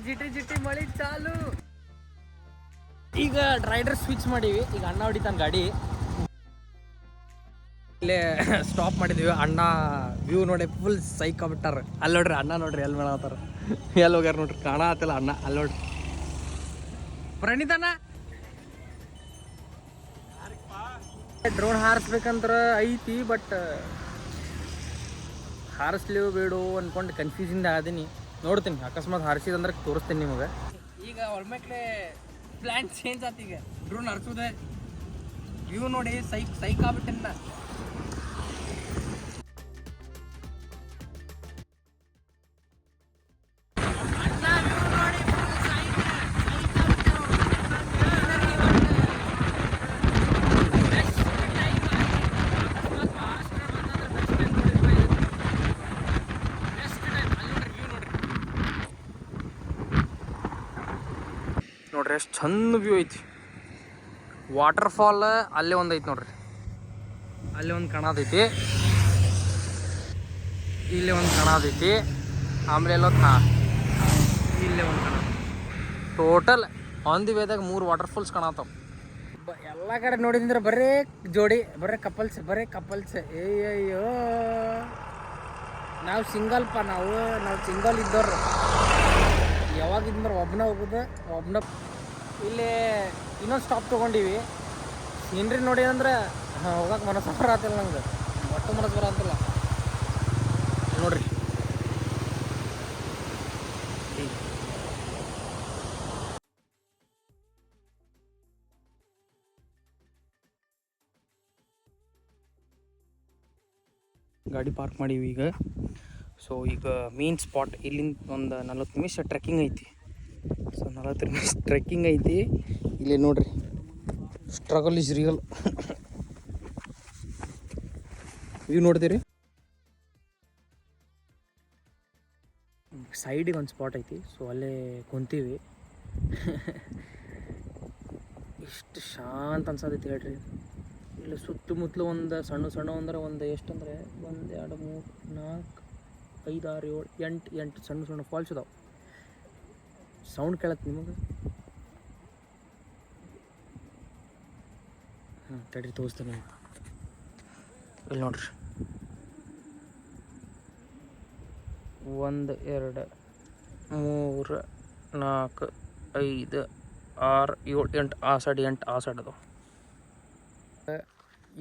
ಜಿಟಿ ಮಳಿ ಚಾಲು. ಈಗ ಡ್ರೈಡರ್ ಸ್ವಿಚ್ ಮಾಡೀವಿ. ಈಗ ಅಣ್ಣ ಹೊಡಿತಾನ ಗಾಡಿ. ಇಲ್ಲೇ ಸ್ಟಾಪ್ ಮಾಡಿದ್ವಿ. ಅಣ್ಣ ವ್ಯೂ ನೋಡಿ ಫುಲ್ ಸೈಕ್ ಆಗ್ಬಿಟ್ಟಾರ. ಅಲ್ಲಿ ನೋಡ್ರಿ ಅಣ್ಣ ನೋಡ್ರಿ ಎಲ್ಲಿ ಮೇಳತ್ತಾರ, ಎಲ್ಲಿ ಹೋಗ್ಯಾರ ನೋಡ್ರಿ, ಕಾಣತ್ತಿಲ್ಲ ಅಣ್ಣ. ಅಲ್ಲಿ ನೋಡ್ರಿ ಪ್ರಣೀತಣ್ಣ. ಡ್ರೋನ್ ಹಾರಿಸ್ಬೇಕಂದ್ರ ಐತಿ, ಬಟ್ ಹಾರಿಸ್ಲೇವು ಬೇಡೋ ಅನ್ಕೊಂಡು ಕನ್ಫ್ಯೂಸಿಂದ ಆದೀನಿ. ನೋಡ್ತೀನಿ, ಅಕಸ್ಮಾತ್ ಹಾರಿಸಿದಂದ್ರೆ ತೋರಿಸ್ತೀನಿ ನಿಮಗೆ. ಈಗ ಒಳ್ಮೆಕ್ಲೆ ಪ್ಲ್ಯಾನ್ ಚೇಂಜ್ ಆತ. ಈಗ ಡ್ರೋನ್ ಹಾರಿಸೋದೆ ವ್ಯೂ ನೋಡಿ ಸೈಕ್ ಆಗ್ಬಿಟ್ಟಿನ. ನೋಡ್ರಿ ಎಷ್ಟು ಚಂದ ವ್ಯೂ ಐತಿ. ವಾಟರ್ ಫಾಲ್ ಅಲ್ಲೇ ಒಂದು ಐತಿ ನೋಡ್ರಿ, ಅಲ್ಲೇ ಒಂದು ಕಾಣತೈತಿ, ಇಲ್ಲೇ ಒಂದು ಕಾಣತೈತಿ, ಆಮೇಲೆ ಎಲ್ಲೋ ಇಲ್ಲೇ ಒಂದು ಕಾಣತೈತಿ. ಟೋಟಲ್ ಆನ್ ದಿ ವೇದಾಗ 3 ವಾಟರ್ ಫಾಲ್ಸ್ ಕಾಣತಾವ. ಎಲ್ಲ ಕಡೆ ನೋಡಿದ್ರೆ ಬರೇ ಜೋಡಿ, ಬರೇ ಕಪಲ್ಸ್. ಅಯ್ಯಯ್ಯೋ, ನಾವು ಸಿಂಗಲ್ಪ, ನಾವು ಸಿಂಗಲ್ ಇದ್ದವ್ರು. ಯಾವಾಗಿದ್ರೆ ಒಬ್ಬನ ಹೋಗೋದು, ಒಬ್ಬನ. ಇಲ್ಲಿ ಇನ್ನೊಂದು ಸ್ಟಾಪ್ ತೊಗೊಂಡಿವಿ. ಸೀನ್ರಿ ನೋಡಿ ಅಂದ್ರೆ ಹೋಗಕ್ಕೆ ಮನಸ್ಸು ಬರತ್ತಿಲ್ಲ ನಂಗೆ, ಒಟ್ಟು ಮನಸ್ಸು ಬರತ್ತಿಲ್ಲ ನೋಡ್ರಿ. ಗಾಡಿ ಪಾರ್ಕ್ ಮಾಡೀವಿ ಈಗ. ಸೊ ಈಗ ಮೇನ್ ಸ್ಪಾಟ್ ಇಲ್ಲಿಂದ ಒಂದು 40 ನಿಮಿಷ ಟ್ರೆಕ್ಕಿಂಗ್ ಐತಿ. ಸೊ 40 ನಿಮಿಷ ಟ್ರೆಕ್ಕಿಂಗ್ ಐತಿ. ಇಲ್ಲಿ ನೋಡ್ರಿ, ಸ್ಟ್ರಗಲ್ ಇಸ್ ರಿಯಲ್. ವ್ಯೂ ನೋಡ್ತೀರಿ. ಸೈಡಿಗೆ ಒಂದು ಸ್ಪಾಟ್ ಐತಿ. ಸೊ ಅಲ್ಲೇ ಕುಂತೀವಿ. ಇಷ್ಟು ಶಾಂತ ಅನ್ಸತೈತಿ ಹೇಳ್ರಿ. ಇಲ್ಲಿ ಸುತ್ತಮುತ್ತಲು ಒಂದು ಸಣ್ಣ ಅಂದ್ರೆ ಒಂದು ಎಷ್ಟಂದರೆ 1 2 3 4 5 6 7 8 ಸಣ್ಣ ಫಾಲ್ಸ್ ಇದಾವೆ. ಸೌಂಡ್ ಕೇಳತ್ತೆ ನಿಮಗೆ? ತಡಿ ತೋರಿಸ್ತೀನಿ. ಇಲ್ಲಿ ನೋಡ್ರಿ, 1 2 3 4 5 6 7 8 ಆ ಸೈಡ್ ಅದಾವೆ.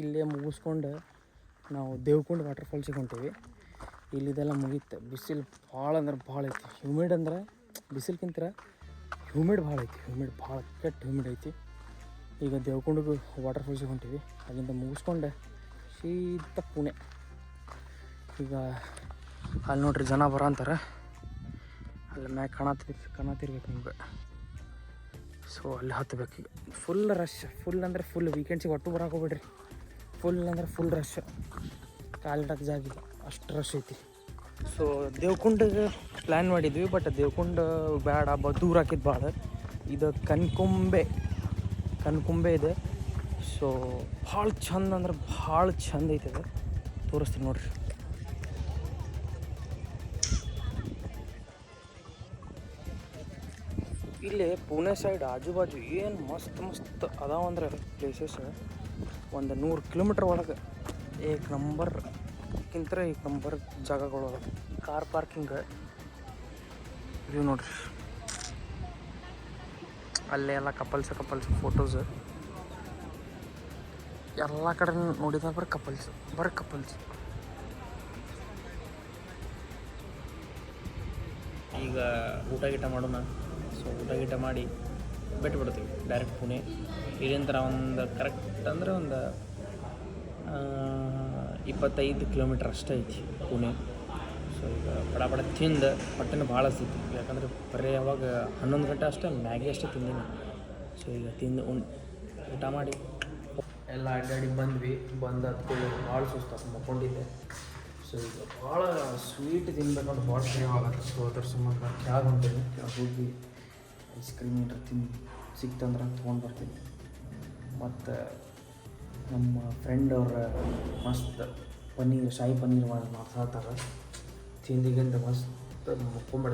ಇಲ್ಲೇ ಮುಗಿಸ್ಕೊಂಡು ನಾವು ದೇವ್ಕೊಂಡು ವಾಟರ್ ಫಾಲ್ಸಿಗೆ ಹೊಂಟೀವಿ. ಇಲ್ಲಿದೆಲ್ಲ ಮುಗೀತು. ಬಿಸಿಲು ಭಾಳ ಅಂದ್ರೆ ಭಾಳ ಐತಿ. ಹ್ಯೂಮಿಡ್ ಅಂದ್ರೆ ಬಿಸಿಲ್ಕಿಂತ ಹ್ಯೂಮಿಡ್ ಭಾಳ ಐತಿ. ಭಾಳ ಕೆಟ್ಟ ಹ್ಯೂಮಿಡ್ ಐತಿ. ಈಗ ದೇವ್ಕೊಂಡಿಗೆ ವಾಟರ್ ಫಾಲ್ಸಿಗೆ ಹೊಂಟೀವಿ. ಅಲ್ಲಿಂದ ಮುಗಿಸ್ಕೊಂಡು ಸೀದಾ ಪುಣೆ. ಈಗ ಅಲ್ಲಿ ನೋಡ್ರಿ ಜನ ಬರೋಂತಾರೆ. ಅಲ್ಲಿ ಮ್ಯಾಗ ಕಾಣತಿರ್ಬೇಕು ನಿಮ್ಗೆ. ಸೊ ಅಲ್ಲಿ ಹತ್ತಬೇಕು. ಈಗ ಫುಲ್ ರಶ್, ಫುಲ್ ಅಂದ್ರೆ ಫುಲ್. ವೀಕೆಂಡ್ಸಿಗೆ ಒಟ್ಟು ಬರೋಕೆ ಹೋಗ್ಬಿಡ್ರಿ. ಫುಲ್ ಅಂದ್ರೆ ಫುಲ್ ರಶ್, ಕಾಲಿಡಕ್ಕೆ ಜಾಗಿಲ್ಲ, ಅಷ್ಟು ರಶ್ ಐತಿ. ಸೊ ದೇವ್ಕೊಂಡಿಗೆ ಪ್ಲ್ಯಾನ್ ಮಾಡಿದ್ವಿ, ಬಟ್ ದೇವ್ಕೊಂಡು ಬೇಡ, ದೂರ ಹಾಕಿದ್ದು ಭಾಳ. ಇದು ಕನ್ಕುಂಬೆ ಇದೆ. ಸೊ ಭಾಳ ಚಂದ ಅಂದ್ರೆ ಭಾಳ ಚಂದ ಐತೆ. ಅದು ತೋರಿಸ್ತೀನಿ ನೋಡ್ರಿ. ಇಲ್ಲಿ ಪುಣೆ ಸೈಡ್ ಆಜು ಬಾಜು ಏನು ಮಸ್ತ್ ಅದಾವಂದ್ರೆ ಪ್ಲೇಸಸ್. ಒಂದು 100 ಕಿಲೋಮೀಟ್ರ್ ಒಳಗೆ ಏಕ್ ನಂಬರ್ ಜಾಗಗಳು ಅದ. ಕಾರ್ ಪಾರ್ಕಿಂಗ್ ವ್ಯೂ ನೋಡ್ರಿ. ಅಲ್ಲೇ ಎಲ್ಲ ಕಪಲ್ಸ್ ಫೋಟೋಸ್. ಎಲ್ಲ ಕಡೆ ನೋಡಿದಾಗ ಬರೀ ಕಪಲ್ಸ್. ಈಗ ಊಟ ಮಾಡೋಣ. ಸೊ ಊಟ ಮಾಡಿ ಬಿಟ್ಬಿಡ್ತೀವಿ ಡೈರೆಕ್ಟ್ ಪುಣೆ. ಇಲ್ಲಿಂದ ಒಂದು ಕರೆಕ್ಟ್ ಅಂದರೆ ಒಂದು 25 ಕಿಲೋಮೀಟ್ರ್ ಅಷ್ಟೇ ಐತಿ ಪುಣೆ. ಸೊ ಈಗ ಪಡ ತಿಂದು ಹೊಟ್ಟೆನೂ ಭಾಳ ಹಸಿತ್ತು. ಯಾಕಂದರೆ ಬರೀ ಯಾವಾಗ 11 ಗಂಟೆ ಅಷ್ಟೇ ಮ್ಯಾಗಿ ಅಷ್ಟೇ ತಿಂದೀನಿ. ಸೊ ಈಗ ತಿಂದು ಊಟ ಮಾಡಿ ಎಲ್ಲ ಅಡ್ಡಾಡಿ ಬಂದ್ವಿ. ಅದಕ್ಕೆ ಭಾಳ ಸುಸ್ತು ಮಕ್ಕೊಂಡಿದ್ದೆ. ಸೊ ಈಗ ಭಾಳ ಸ್ವೀಟ್ ತಿನ್ಬೇಕಂತ ಭಾಳ ಸೇವಾಗತ್ತೆ. ಸೊ ಅದ್ರ ಸಂಬಂಧ ಕೆಳಗೆ ಹೊಂಟೀನಿ. ಕೆಳಗೆ ಹೋಗಿ ಐಸ್ ಕ್ರೀಮ್ ಏನಾರ ಸಿಕ್ತಂದ್ರೆ ತೊಗೊಂಡು ಬರ್ತೀನಿ. ಮತ್ತು ನಮ್ಮ ಫ್ರೆಂಡ್ ಅವ್ರ ಮಸ್ತ್ ಶಾಹಿ ಪನ್ನೀರ್ ಮಾಡ್ತಾರೆ. ತಿಂದಿಗಿಂತ ಮಸ್ತ್ ಮುಕ್ಕೊಂಬಿಡ.